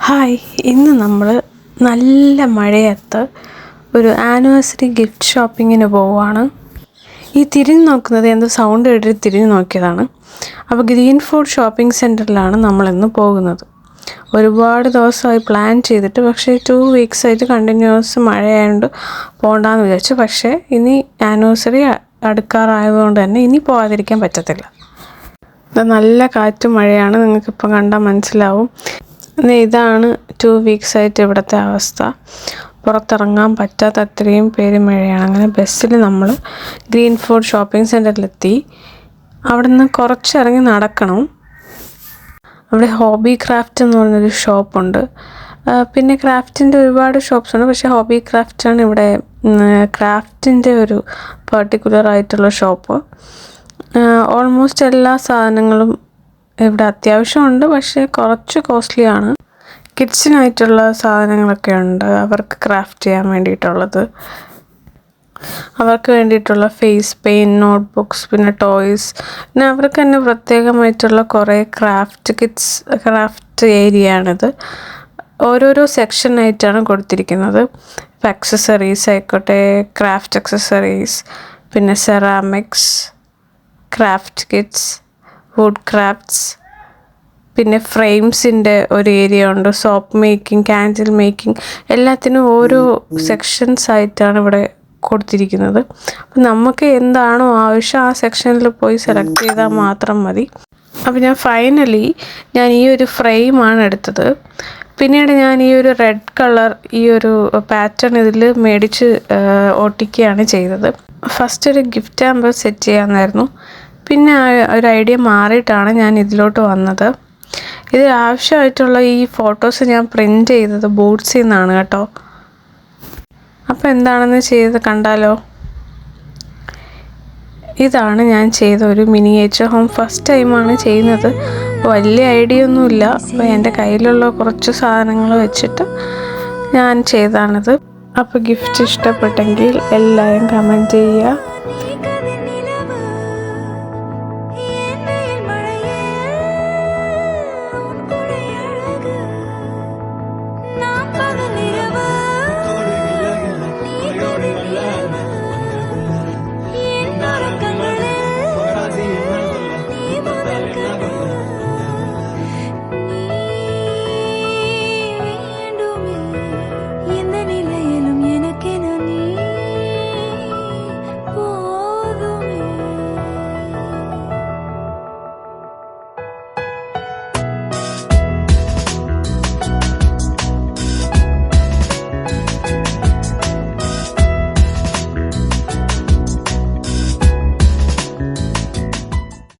Hi, ഇന്ന് നമ്മൾ നല്ല മഴയത്ത് ഒരു ആനിവേഴ്സറി ഗിഫ്റ്റ് ഷോപ്പിങ്ങിന് പോവുകയാണ്. ഈ തിരിഞ്ഞ് നോക്കുന്നത് എന്തോ സൗണ്ട് കേട്ടിട്ട് തിരിഞ്ഞ് നോക്കിയതാണ്. അപ്പോൾ ഗ്രീൻ ഫുഡ് ഷോപ്പിംഗ് സെൻറ്ററിലാണ് നമ്മളിന്ന് പോകുന്നത്. ഒരുപാട് ദിവസമായി പ്ലാൻ ചെയ്തിട്ട്, പക്ഷേ 2 weeks ആയിട്ട് കണ്ടിന്യൂസ് മഴയായതുകൊണ്ട് പോകണ്ടെന്ന് വിചാരിച്ചു. പക്ഷേ ഇനി ആനിവേഴ്സറി അടുക്കാറായതുകൊണ്ട് തന്നെ ഇനി പോകാതിരിക്കാൻ പറ്റത്തില്ല. നല്ല കാറ്റും മഴയാണ്, നിങ്ങൾക്കിപ്പോൾ കണ്ടാൽ മനസ്സിലാവും. ഇതാണ് 2 weeks ആയിട്ട് ഇവിടുത്തെ അവസ്ഥ. പുറത്തിറങ്ങാൻ പറ്റാത്ത അത്രയും പേര് മഴയാണ്. അങ്ങനെ ബസ്സിൽ നമ്മൾ ഗ്രീൻ ഫുഡ് ഷോപ്പിംഗ് സെൻറ്ററിലെത്തി. അവിടെ നിന്ന് കുറച്ചിറങ്ങി നടക്കണം. അവിടെ ഹോബി ക്രാഫ്റ്റ് എന്ന് പറഞ്ഞൊരു ഷോപ്പുണ്ട്. പിന്നെ ക്രാഫ്റ്റിൻ്റെ ഒരുപാട് ഷോപ്സ് ഉണ്ട്, പക്ഷേ ഹോബി ക്രാഫ്റ്റാണ് ഇവിടെ ക്രാഫ്റ്റിൻ്റെ ഒരു പെർട്ടിക്കുലർ ആയിട്ടുള്ള ഷോപ്പ്. ഓൾമോസ്റ്റ് എല്ലാ സാധനങ്ങളും ഇവിടെ അത്യാവശ്യമുണ്ട്, പക്ഷേ കുറച്ച് കോസ്റ്റ്ലിയാണ്. കിഡ്സിനായിട്ടുള്ള സാധനങ്ങളൊക്കെ ഉണ്ട്, അവർക്ക് ക്രാഫ്റ്റ് ചെയ്യാൻ വേണ്ടിയിട്ടുള്ളത്. അവർക്ക് വേണ്ടിയിട്ടുള്ള ഫേസ് പെയിൻറ്റ്, നോട്ട്ബുക്സ്, പിന്നെ ടോയ്സ്, പിന്നെ അവർക്ക് തന്നെ പ്രത്യേകമായിട്ടുള്ള കുറേ ക്രാഫ്റ്റ് ഏരിയ ആണിത്. ഓരോരോ സെക്ഷനായിട്ടാണ് കൊടുത്തിരിക്കുന്നത്. ഇപ്പോൾ അക്സസറീസ് ആയിക്കോട്ടെ, ക്രാഫ്റ്റ് അക്സസറീസ്, പിന്നെ ceramics, craft kits, wood crafts, പിന്നെ ഫ്രെയിംസിൻ്റെ ഒരു ഏരിയ ഉണ്ട്, സോപ്പ് മേക്കിംഗ്, കാൻഡിൽ മേക്കിംഗ്, എല്ലാത്തിനും ഓരോ സെക്ഷൻസ് ആയിട്ടാണ് ഇവിടെ കൊടുത്തിരിക്കുന്നത്. അപ്പം നമുക്ക് എന്താണോ ആവശ്യം ആ സെക്ഷനിൽ പോയി സെലക്ട് ചെയ്താൽ മാത്രം മതി. അപ്പോൾ ഫൈനലി ഞാൻ ഈ ഒരു ഫ്രെയിമാണ് എടുത്തത്. പിന്നീട് ഞാൻ ഈ ഒരു റെഡ് കളർ ഈ ഒരു പാറ്റേൺ ഇതിൽ മേടിച്ച് ഒട്ടിക്കുകയാണ് ചെയ്തത്. ഫസ്റ്റ് ഒരു ഗിഫ്റ്റ് ഹാമ്പർ സെറ്റ് ചെയ്യാമെന്നായിരുന്നു. പിന്നെ ഒരു ഐഡിയ മാറിയിട്ടാണ് ഞാൻ ഇതിലോട്ട് വന്നത്. ഇതിൽ ആവശ്യമായിട്ടുള്ള ഈ ഫോട്ടോസ് ഞാൻ പ്രിൻ്റ് ചെയ്തത് ബോട്ട്സിൽ നിന്നാണ് കേട്ടോ. അപ്പോൾ എന്താണെന്ന് ചെയ്ത് കണ്ടാലോ. ഇതാണ് ഞാൻ ചെയ്ത ഒരു മിനിയേച്ചർ ഹോം. ഫസ്റ്റ് ടൈമാണ് ചെയ്യുന്നത്, വലിയ ഐഡിയ ഒന്നുമില്ല. അപ്പോൾ എൻ്റെ കയ്യിലുള്ള കുറച്ച് സാധനങ്ങൾ വെച്ചിട്ട് ഞാൻ ചെയ്താണിത്. അപ്പോൾ ഗിഫ്റ്റ് ഇഷ്ടപ്പെട്ടെങ്കിൽ എല്ലാവരും കമൻറ്റ് ചെയ്യുക.